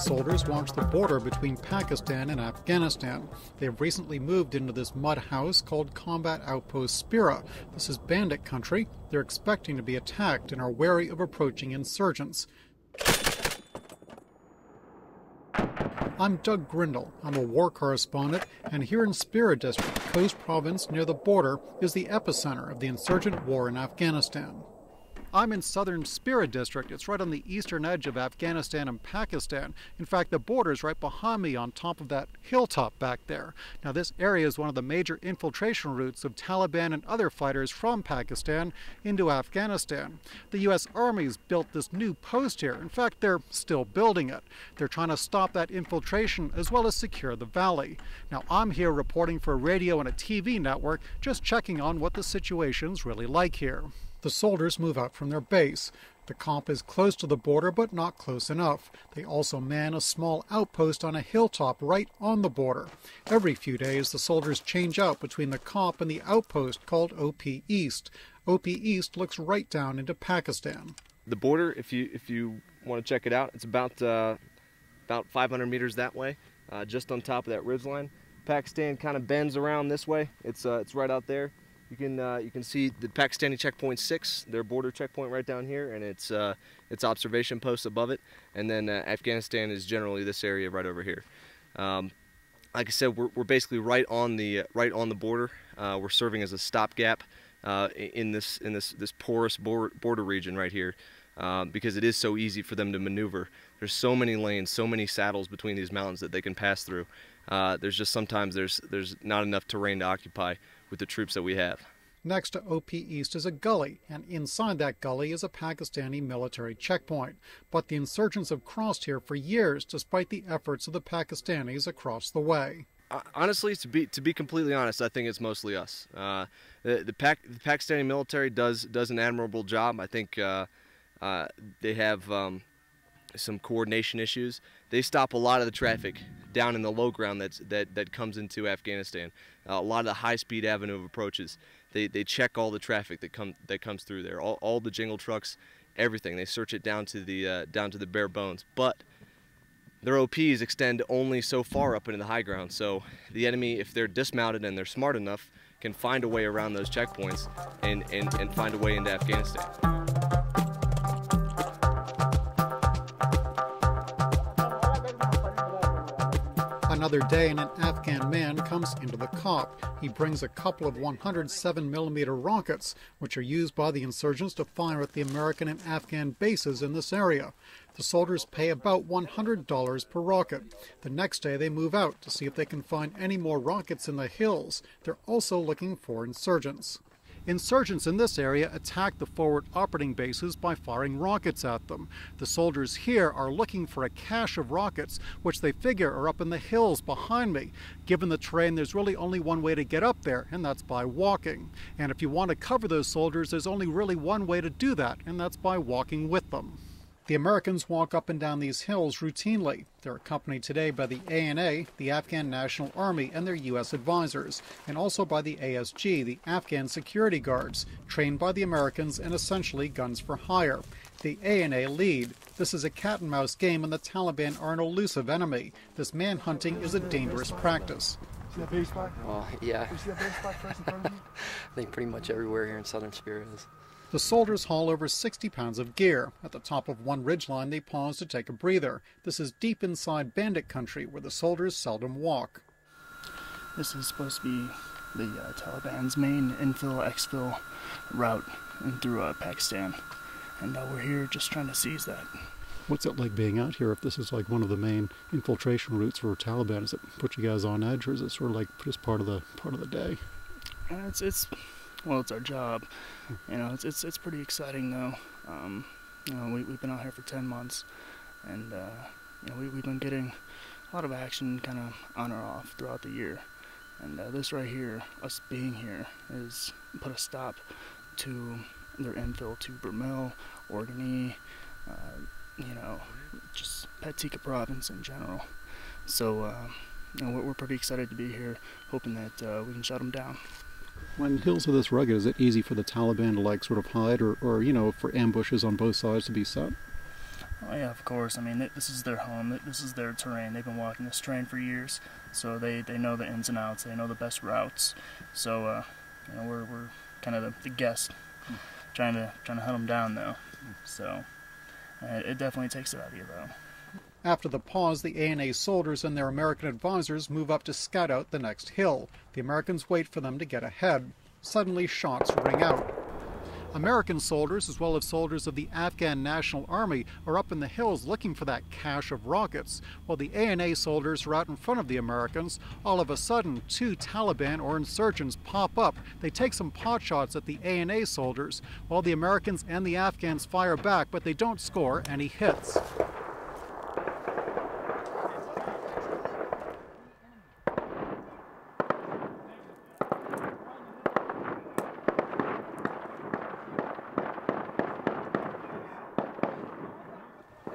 soldiers watch the border between Pakistan and Afghanistan. They've recently moved into this mud house called Combat Outpost Spira. This is bandit country. They're expecting to be attacked and are wary of approaching insurgents. I'm Doug Grindle. I'm a war correspondent, and here in Spira District, Khost Province near the border, is the epicenter of the insurgent war in Afghanistan. I'm in southern Spira District. It's right on the eastern edge of Afghanistan and Pakistan. In fact, the border's right behind me on top of that hilltop back there. Now, this area is one of the major infiltration routes of Taliban and other fighters from Pakistan into Afghanistan. The U.S. Army's built this new post here. In fact, they're still building it. They're trying to stop that infiltration as well as secure the valley. Now, I'm here reporting for a radio and a TV network, just checking on what the situation's really like here. The soldiers move out from their base. The camp is close to the border, but not close enough. They also man a small outpost on a hilltop right on the border. Every few days, the soldiers change out between the camp and the outpost called OP East. OP East looks right down into Pakistan. The border, if you want to check it out, it's about 500 meters that way, just on top of that ridgeline. Pakistan kind of bends around this way. It's right out there. You can see the Pakistani checkpoint 6, their border checkpoint right down here, and its observation post above it. And then Afghanistan is generally this area right over here. Like I said, we're basically right on the border. We're serving as a stopgap in this porous border region right here, because it is so easy for them to maneuver. There's so many lanes, so many saddles between these mountains that they can pass through. There's just sometimes there's not enough terrain to occupy with the troops that we have. Next to OP East is a gully, and inside that gully is a Pakistani military checkpoint. But the insurgents have crossed here for years, despite the efforts of the Pakistanis across the way. Honestly, to be completely honest, I think it's mostly us. The Pakistani military does an admirable job. I think they have some coordination issues. They stop a lot of the traffic down in the low ground that comes into Afghanistan. A lot of the high-speed avenue of approaches. They check all the traffic that comes through there. All the jingle trucks, everything. They search it down to the bare bones. But their OPs extend only so far up into the high ground. So the enemy, if they're dismounted and they're smart enough, can find a way around those checkpoints and find a way into Afghanistan. Another day and an Afghan man comes into the camp. He brings a couple of 107mm rockets, which are used by the insurgents to fire at the American and Afghan bases in this area. The soldiers pay about $100 per rocket. The next day they move out to see if they can find any more rockets in the hills. They're also looking for insurgents. Insurgents in this area attack the forward operating bases by firing rockets at them. The soldiers here are looking for a cache of rockets, which they figure are up in the hills behind me. Given the terrain, there's really only one way to get up there, and that's by walking. And if you want to cover those soldiers, there's only really one way to do that, and that's by walking with them. The Americans walk up and down these hills routinely. They're accompanied today by the ANA, the Afghan National Army, and their U.S. advisors, and also by the ASG, the Afghan security guards, trained by the Americans and essentially guns for hire. The ANA lead. This is a cat-and-mouse game, and the Taliban are an elusive enemy. This manhunting is a dangerous practice. See that base spot? Oh, yeah. You see that base spot first in front of you? I think pretty much everywhere here in southern Spira is. The soldiers haul over 60 pounds of gear. At the top of one ridgeline, they pause to take a breather. This is deep inside bandit country, where the soldiers seldom walk. This is supposed to be the Taliban's main exfil route through Pakistan. And we're here just trying to seize that. What's it like being out here? If this is like one of the main infiltration routes for Taliban, does it put you guys on edge, or is it sort of like just part of the day? Well, it's our job. You know, it's pretty exciting though. You know, we've been out here for 10 months, and you know, we've been getting a lot of action kind of on or off throughout the year. And this right here, us being here, is put a stop to their infill to Burmel, Organy, you know, just Patika province in general. So, you know, we're pretty excited to be here, hoping that we can shut them down. When hills are this rugged, is it easy for the Taliban to like sort of hide, or you know, for ambushes on both sides to be set? Oh yeah, of course. I mean, this is their home. This is their terrain. They've been walking this terrain for years, so they know the ins and outs. They know the best routes. So you know, we're kind of the guests, trying to hunt them down though. So it definitely takes it out of you though. After the pause, the ANA soldiers and their American advisors move up to scout out the next hill. The Americans wait for them to get ahead. Suddenly, shots ring out. American soldiers, as well as soldiers of the Afghan National Army, are up in the hills looking for that cache of rockets. While the ANA soldiers are out in front of the Americans, all of a sudden, 2 Taliban or insurgents pop up. They take some pot shots at the ANA soldiers, while the Americans and the Afghans fire back, but they don't score any hits.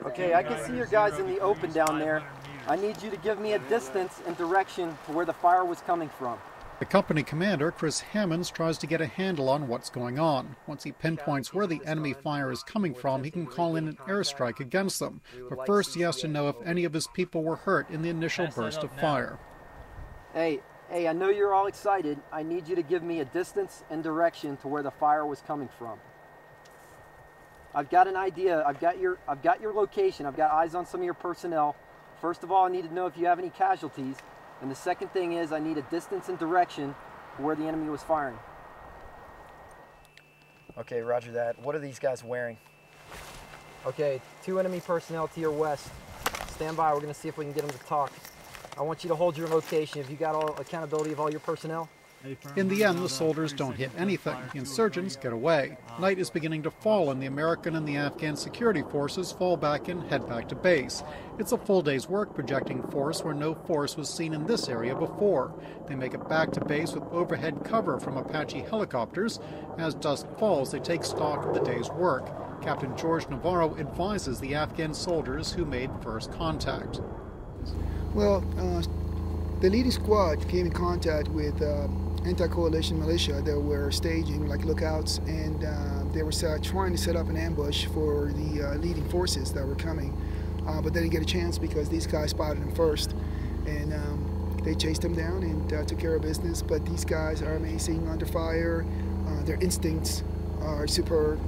Okay, I can see your guys in the open down there. I need you to give me a distance and direction to where the fire was coming from. The company commander, Chris Hammonds, tries to get a handle on what's going on. Once he pinpoints where the enemy fire is coming from, he can call in an airstrike against them. But first he has to know if any of his people were hurt in the initial burst of fire. Hey, I know you're all excited. I need you to give me a distance and direction to where the fire was coming from. I've got an idea. I've got your location. I've got eyes on some of your personnel. First of all, I need to know if you have any casualties. And the second thing is I need a distance and direction to where the enemy was firing. Okay, roger that. What are these guys wearing? Okay, 2 enemy personnel to your west. Stand by. We're going to see if we can get them to talk. I want you to hold your location. Have you got all accountability of all your personnel? In the end, the soldiers don't hit anything. The insurgents get away. Night is beginning to fall, and the American and the Afghan security forces fall back and head back to base. It's a full day's work projecting force where no force was seen in this area before. They make it back to base with overhead cover from Apache helicopters. As dusk falls, they take stock of the day's work. Captain George Navarro advises the Afghan soldiers who made first contact. Well, the leading squad came in contact with anti-coalition militia that were staging like lookouts, and they were trying to set up an ambush for the leading forces that were coming, but they didn't get a chance because these guys spotted them first, and they chased them down and took care of business. But these guys are amazing under fire. Their instincts are superb.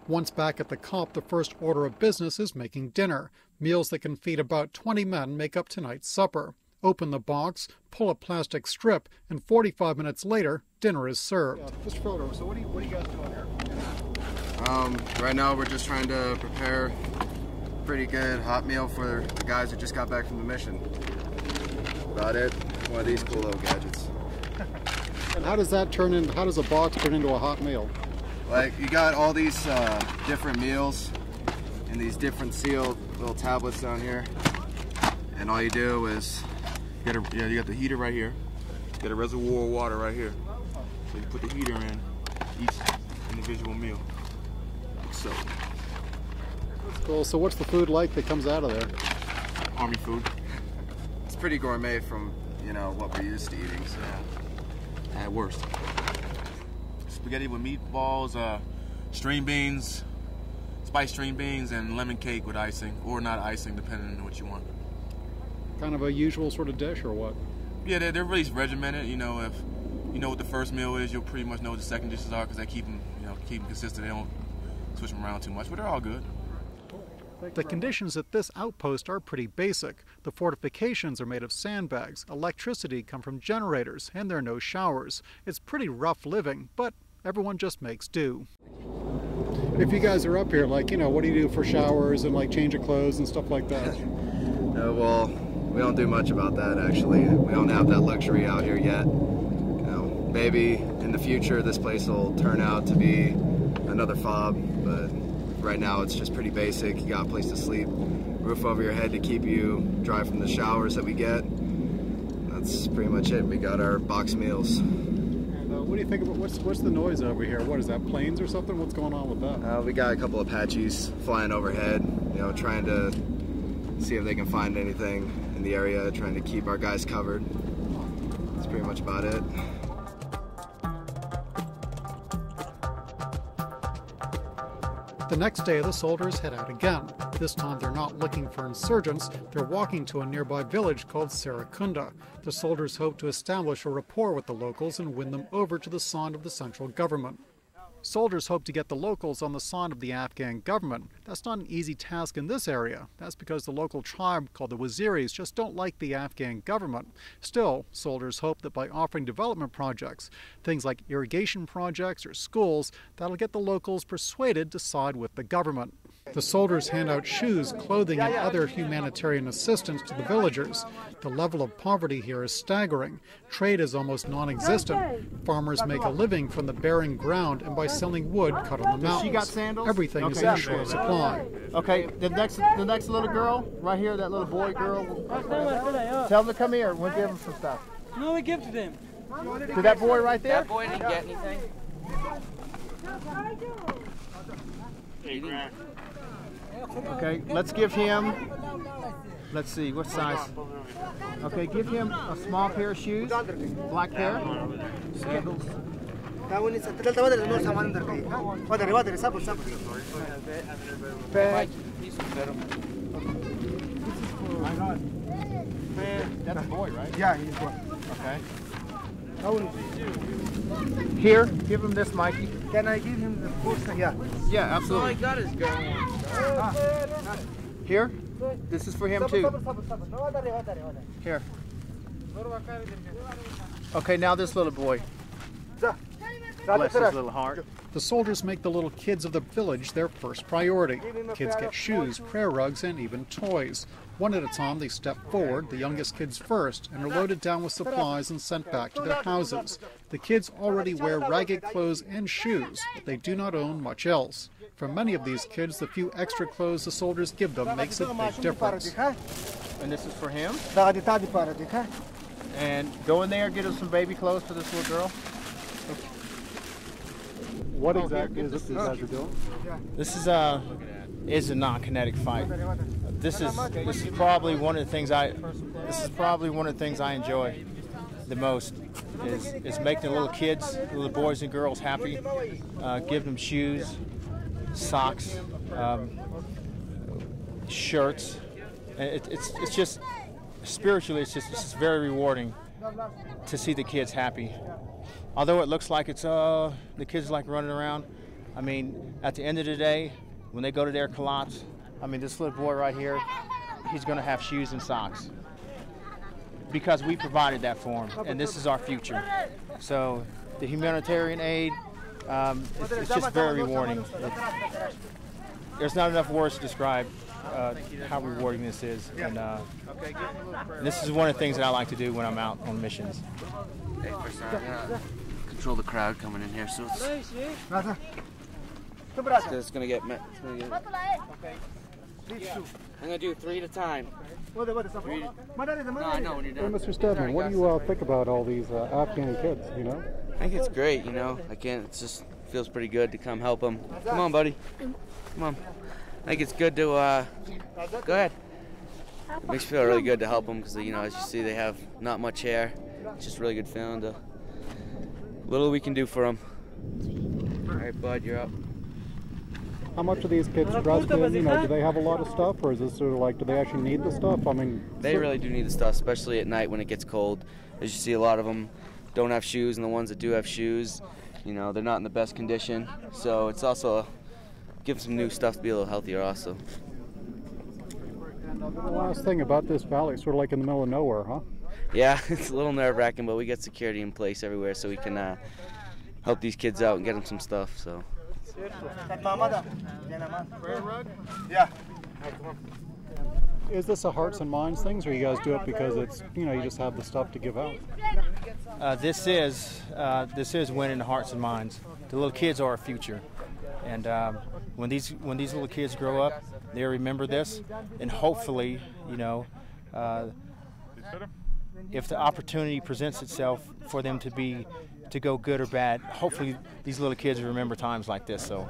Once back at the COP, the first order of business is making dinner. Meals that can feed about 20 men make up tonight's supper. Open the box, pull a plastic strip, and 45 minutes later, dinner is served. Mr. Frodo, so what are you guys doing here? Right now we're just trying to prepare a pretty good hot meal for the guys who just got back from the mission. About it. One of these cool little gadgets. And how does that turn into, how does a box turn into a hot meal? Like, you got all these different meals in these different sealed little tablets down here. And all you do is, you got the heater right here. You got a reservoir of water right here. So you put the heater in each individual meal. Like so. That's cool. So what's the food like that comes out of there? Army food. It's pretty gourmet from, what we're used to eating, so. At worst. Spaghetti with meatballs, string beans, spiced string beans, and lemon cake with icing, or not icing, depending on what you want. Kind of a usual sort of dish, or what? Yeah, they're really regimented. If you know what the first meal is, you'll pretty much know what the second dishes are, because they keep them, keep them consistent. They don't switch them around too much, but they're all good. The conditions at this outpost are pretty basic. The fortifications are made of sandbags, electricity comes from generators, and there are no showers. It's pretty rough living, but everyone just makes do. If you guys are up here, what do you do for showers and change of clothes and stuff like that? Well, we don't do much about that, actually. We don't have that luxury out here yet. Maybe in the future this place will turn out to be another fob, but right now it's just pretty basic. You got a place to sleep, roof over your head to keep you dry from the showers that we get. That's pretty much it. We got our box meals. And what do you think about what's the noise over here? What is that, planes or something? What's going on with that? We got a couple of Apaches flying overhead, trying to see if they can find anything in the area, trying to keep our guys covered. That's pretty much about it. The next day, the soldiers head out again. This time, they're not looking for insurgents. They're walking to a nearby village called Serakunda. The soldiers hope to establish a rapport with the locals and win them over to the side of the central government. Soldiers hope to get the locals on the side of the Afghan government. That's not an easy task in this area. That's because the local tribe called the Waziris just don't like the Afghan government. Still, soldiers hope that by offering development projects, things like irrigation projects or schools, that'll get the locals persuaded to side with the government. The soldiers hand out shoes, clothing, and other humanitarian assistance to the villagers. The level of poverty here is staggering. Trade is almost non-existent. Farmers make a living from the barren ground and by selling wood cut on the mountains. She got sandals? Everything is in short supply. Okay, the next little girl, right here, that little boy girl, tell them to come here. We'll give them some stuff. No, we give to them. To that boy right there? That boy didn't get anything. Okay, let's give him, let's see, what size? Okay, give him a small pair of shoes, black pair, sandals. That's a boy, right? Yeah, he's a boy. Okay. Here, give him this, Mikey. Can I give him the food? Yeah. Yeah, absolutely. All I got is girl. Here, this is for him too. Here. Okay, now this little boy. Bless his little heart. The soldiers make the little kids of the village their first priority. Kids get shoes, prayer rugs, and even toys. One at a time, they step forward, the youngest kids first, and are loaded down with supplies and sent back to their houses. The kids already wear ragged clothes and shoes, but they do not own much else. For many of these kids, the few extra clothes the soldiers give them makes a big difference. And this is for him. And go in there, get us some baby clothes for this little girl. What exactly is it you guys are doing? This is a non-kinetic fight. This is probably one of the things I enjoy the most is making the little kids, little boys and girls happy, give them shoes, socks, shirts. And it's just spiritually it's just very rewarding to see the kids happy. Although it looks like it's the kids like running around, I mean, at the end of the day, when they go to their kalats, I mean, this little boy right here, he's going to have shoes and socks because we provided that for him, and this is our future. So the humanitarian aid, it's just very rewarding. There's not enough words to describe how rewarding this is, and this is one of the things that I like to do when I'm out on missions. Hey, first I'm gonna control the crowd coming in here, so it's gonna get met. I'm gonna do 3 at a time. No, I know when you're done. Hey, Mr. Stedman, what do you think about all these Afghan kids, you know? I think it's great, you know. It just feels pretty good to come help them. Come on, buddy. Come on. I think it's good to, go ahead. It makes me feel really good to help them because, you know, as you see, they have not much hair. It's just a really good feeling to, little we can do for them. All right, bud, you're up. How much are these kids dressed in? You know, do they have a lot of stuff, or is this sort of like, do they actually need the stuff? I mean, they really do need the stuff, especially at night when it gets cold. As you see, a lot of them don't have shoes, and the ones that do have shoes, you know, they're not in the best condition. So it's also give them some new stuff to be a little healthier also. And the last thing about this valley, sort of like in the middle of nowhere, huh? Yeah, it's a little nerve-wracking, but we get security in place everywhere so we can help these kids out and get them some stuff. So. Yeah. Is this a hearts and minds thing, or you guys do it because it's, you know, you just have the stuff to give out? This is winning the hearts and minds. The little kids are our future, and when these little kids grow up, they remember this, and hopefully, you know, if the opportunity presents itself for them to go good or bad, hopefully these little kids remember times like this. So,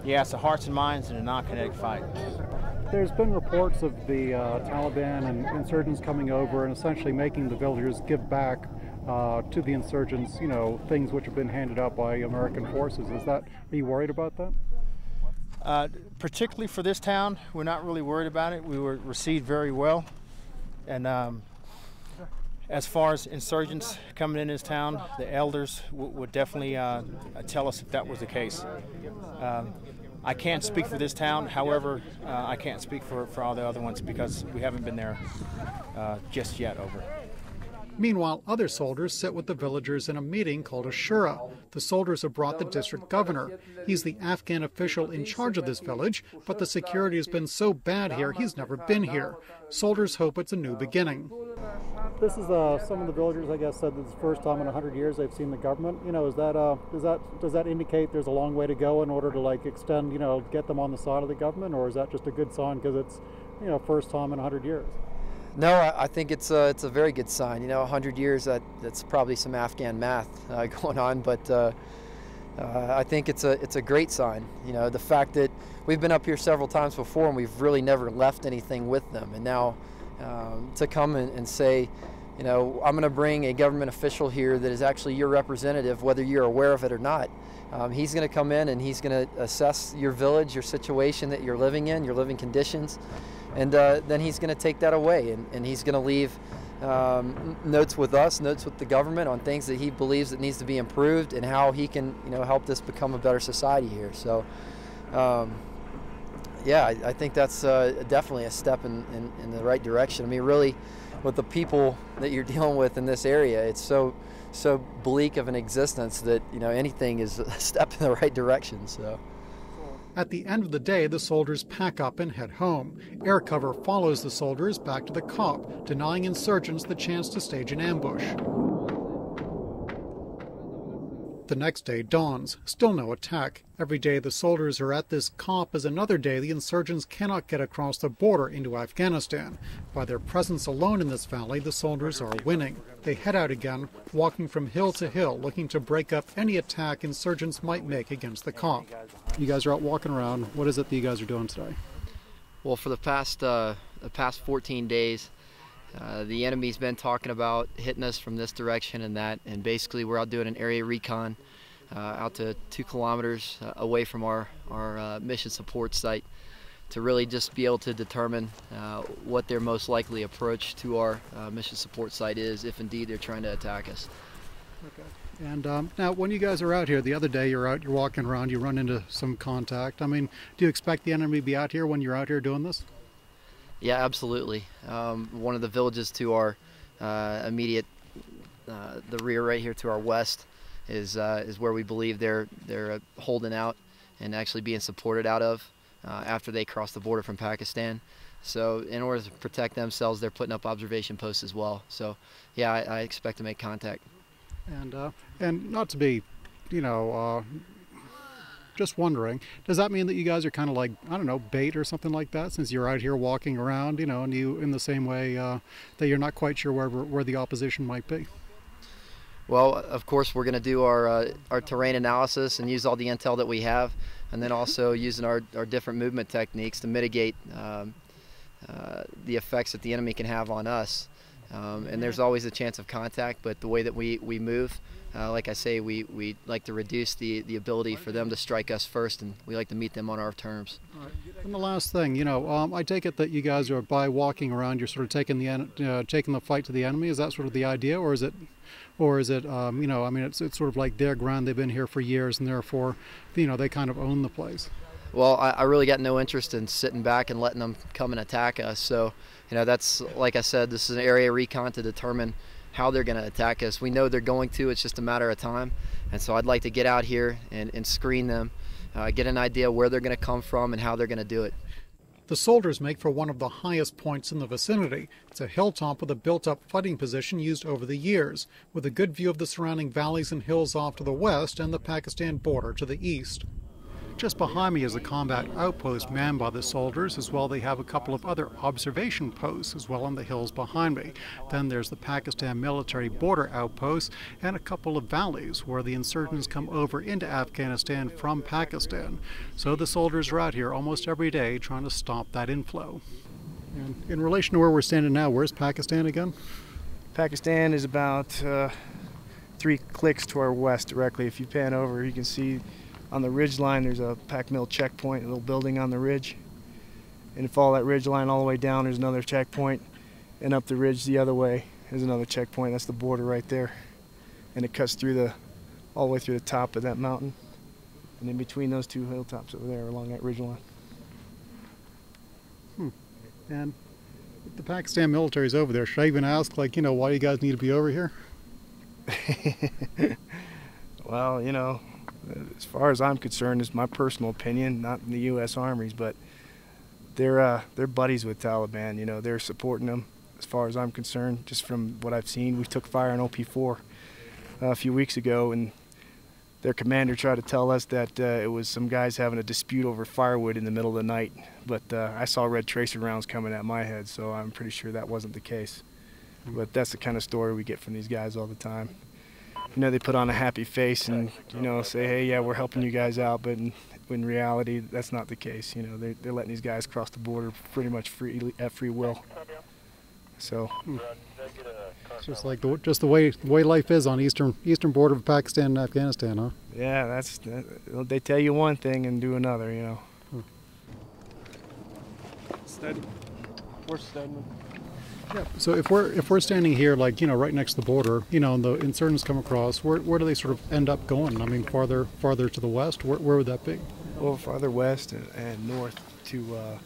yeah, it's the hearts and minds and a non-kinetic fight. There's been reports of the Taliban and insurgents coming over and essentially making the villagers give back to the insurgents, you know, things which have been handed out by American forces. Are you worried about that? Particularly for this town, we're not really worried about it. We were received very well. And as far as insurgents coming in this town, the elders would definitely tell us if that was the case. I can't speak for this town. However, I can't speak for all the other ones because we haven't been there just yet. Over. Meanwhile, other soldiers sit with the villagers in a meeting called a shura. The soldiers have brought the district governor. He's the Afghan official in charge of this village, but the security has been so bad here, he's never been here. Soldiers hope it's a new beginning. This is some of the villagers, I guess, said that it's the first time in 100 years they've seen the government. You know, does that indicate there's a long way to go in order to like extend, you know, get them on the side of the government, or is that just a good sign because it's, you know, first time in 100 years? No, I think it's a very good sign. You know, 100 years, that's probably some Afghan math going on, but I think it's a great sign. You know, the fact that we've been up here several times before and we've really never left anything with them, and now to come and say, you know, I'm going to bring a government official here that is actually your representative, whether you're aware of it or not. He's going to come in and he's going to assess your village, your situation that you're living in, your living conditions. And then he's going to take that away, and he's going to leave notes with us, notes with the government on things that he believes that needs to be improved and how he can, you know, help this become a better society here. So, yeah, I think that's definitely a step in the right direction. I mean, really, with the people that you're dealing with in this area, it's so bleak of an existence that, you know, anything is a step in the right direction. So. At the end of the day, the soldiers pack up and head home. Air cover follows the soldiers back to the COP, denying insurgents the chance to stage an ambush. The next day dawns, still no attack. Every day the soldiers are at this COP is another day the insurgents cannot get across the border into Afghanistan. By their presence alone in this valley, the soldiers are winning. They head out again, walking from hill to hill, looking to break up any attack insurgents might make against the COP. You guys are out walking around. What is it that you guys are doing today? Well, for the past 14 days, the enemy's been talking about hitting us from this direction and that, and basically we're out doing an area recon out to 2 kilometers away from our mission support site to really just be able to determine what their most likely approach to our mission support site is if indeed they're trying to attack us. Okay. And now when you guys are out here, the other day you're out, you're walking around, you run into some contact. I mean, do you expect the enemy to be out here when you're out here doing this? Yeah, absolutely. One of the villages to our immediate, the rear right here to our west, is where we believe they're holding out and actually being supported out of after they cross the border from Pakistan. So in order to protect themselves, they're putting up observation posts as well. So yeah, I expect to make contact. And not to be, you know, just wondering, does that mean that you guys are kind of like, I don't know, bait or something like that, since you're out here walking around, you know, and you, in the same way that you're not quite sure where the opposition might be? Well, of course, we're going to do our terrain analysis and use all the intel that we have, and then also using our different movement techniques to mitigate the effects that the enemy can have on us. And there's always a chance of contact, but the way that we move, like I say, we like to reduce the ability for them to strike us first, and we like to meet them on our terms. All right. And the last thing, you know, I take it that you guys are, by walking around, you're sort of taking the fight to the enemy. Is that sort of the idea, or is it, you know, I mean, it's sort of like their ground. They've been here for years, and therefore, you know, they kind of own the place. Well, I really got no interest in sitting back and letting them come and attack us. So, you know, that's, like I said, this is an area recon to determine how they're going to attack us. We know they're going to, it's just a matter of time. And so I'd like to get out here and screen them, get an idea where they're going to come from and how they're going to do it. The soldiers make for one of the highest points in the vicinity. It's a hilltop with a built-up fighting position used over the years, with a good view of the surrounding valleys and hills off to the west and the Pakistan border to the east. Just behind me is a combat outpost manned by the soldiers, as well they have a couple of other observation posts as well on the hills behind me. Then there's the Pakistan military border outpost and a couple of valleys where the insurgents come over into Afghanistan from Pakistan. So the soldiers are out here almost every day trying to stop that inflow. And in relation to where we're standing now, where's Pakistan again? Pakistan is about 3 clicks to our west directly. If you pan over, you can see on the ridge line there's a pack mill checkpoint, a little building on the ridge. And if you follow that ridge line all the way down, there's another checkpoint. And up the ridge the other way is another checkpoint. That's the border right there. And it cuts through all the way through the top of that mountain. And in between those two hilltops over there along that ridge line. And if the Pakistan military's over there, should I even ask, like, why you guys need to be over here? Well, as far as I'm concerned, it's my personal opinion, not in the U.S. Army's, but they're buddies with Taliban. They're supporting them. As far as I'm concerned, just from what I've seen, we took fire on OP4 a few weeks ago, and their commander tried to tell us that it was some guys having a dispute over firewood in the middle of the night, but I saw red tracer rounds coming at my head, so I'm pretty sure that wasn't the case. But that's the kind of story we get from these guys all the time. They put on a happy face and say, hey, yeah, we're helping you guys out, but in reality, that's not the case. They're letting these guys cross the border pretty much at free will. So it's just like the way life is on eastern border of Pakistan and Afghanistan, huh? Yeah, they tell you one thing and do another, Steady. We're steady. Yeah. So if we're standing here, like right next to the border, and the insurgents come across, where do they sort of end up going? I mean, farther to the west. Where would that be? Well, farther west and north to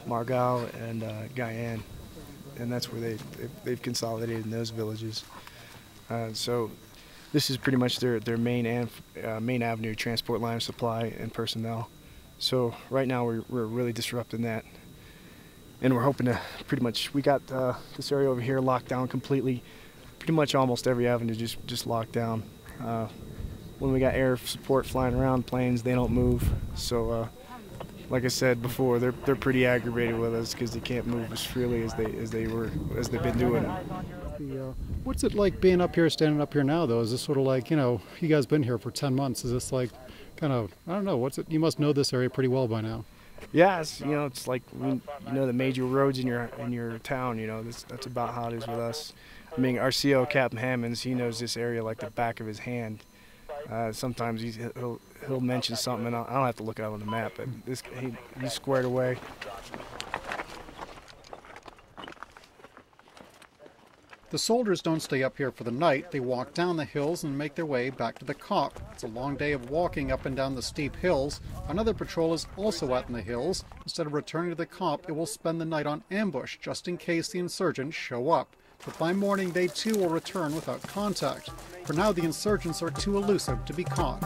Margao and Guyane. And that's where they've consolidated in those villages. So this is pretty much their main avenue, transport line of supply and personnel. So right now we're really disrupting that, and we're hoping to we got this area over here locked down completely. Pretty much almost every avenue just locked down. When we got air support flying around, planes, they don't move. So like I said before, they're pretty aggravated with us because they can't move as freely as they've been doing. What's it like being up here, standing up here now, though? Is this sort of like, you guys been here for 10 months? Is this like kind of, I don't know, what's it? You must know this area pretty well by now. Yeah, it's like the major roads in your town. That's about how it is with us. I mean, our CO Captain Hammonds, he knows this area like the back of his hand. Sometimes he'll mention something, and I don't have to look it up on the map, but he's squared away. The soldiers don't stay up here for the night. They walk down the hills and make their way back to the COP. It's a long day of walking up and down the steep hills. Another patrol is also out in the hills. Instead of returning to the COP, it will spend the night on ambush, just in case the insurgents show up. But by morning, they too will return without contact. For now, the insurgents are too elusive to be caught.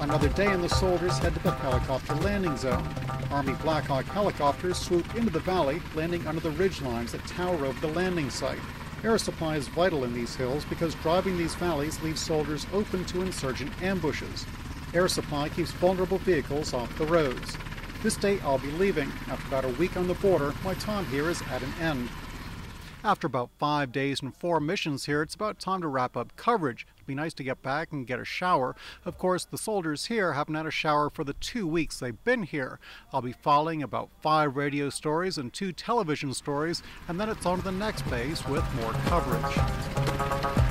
Another day and the soldiers head to the helicopter landing zone. Army Black Hawk helicopters swoop into the valley, landing under the ridge lines that tower over the landing site. Air supply is vital in these hills because driving these valleys leaves soldiers open to insurgent ambushes. Air supply keeps vulnerable vehicles off the roads. This day I'll be leaving. After about a week on the border, my time here is at an end. After about 5 days and 4 missions here, it's about time to wrap up coverage. It'd be nice to get back and get a shower. Of course, the soldiers here haven't had a shower for the 2 weeks they've been here. I'll be following about 5 radio stories and 2 television stories, and then it's on to the next base with more coverage.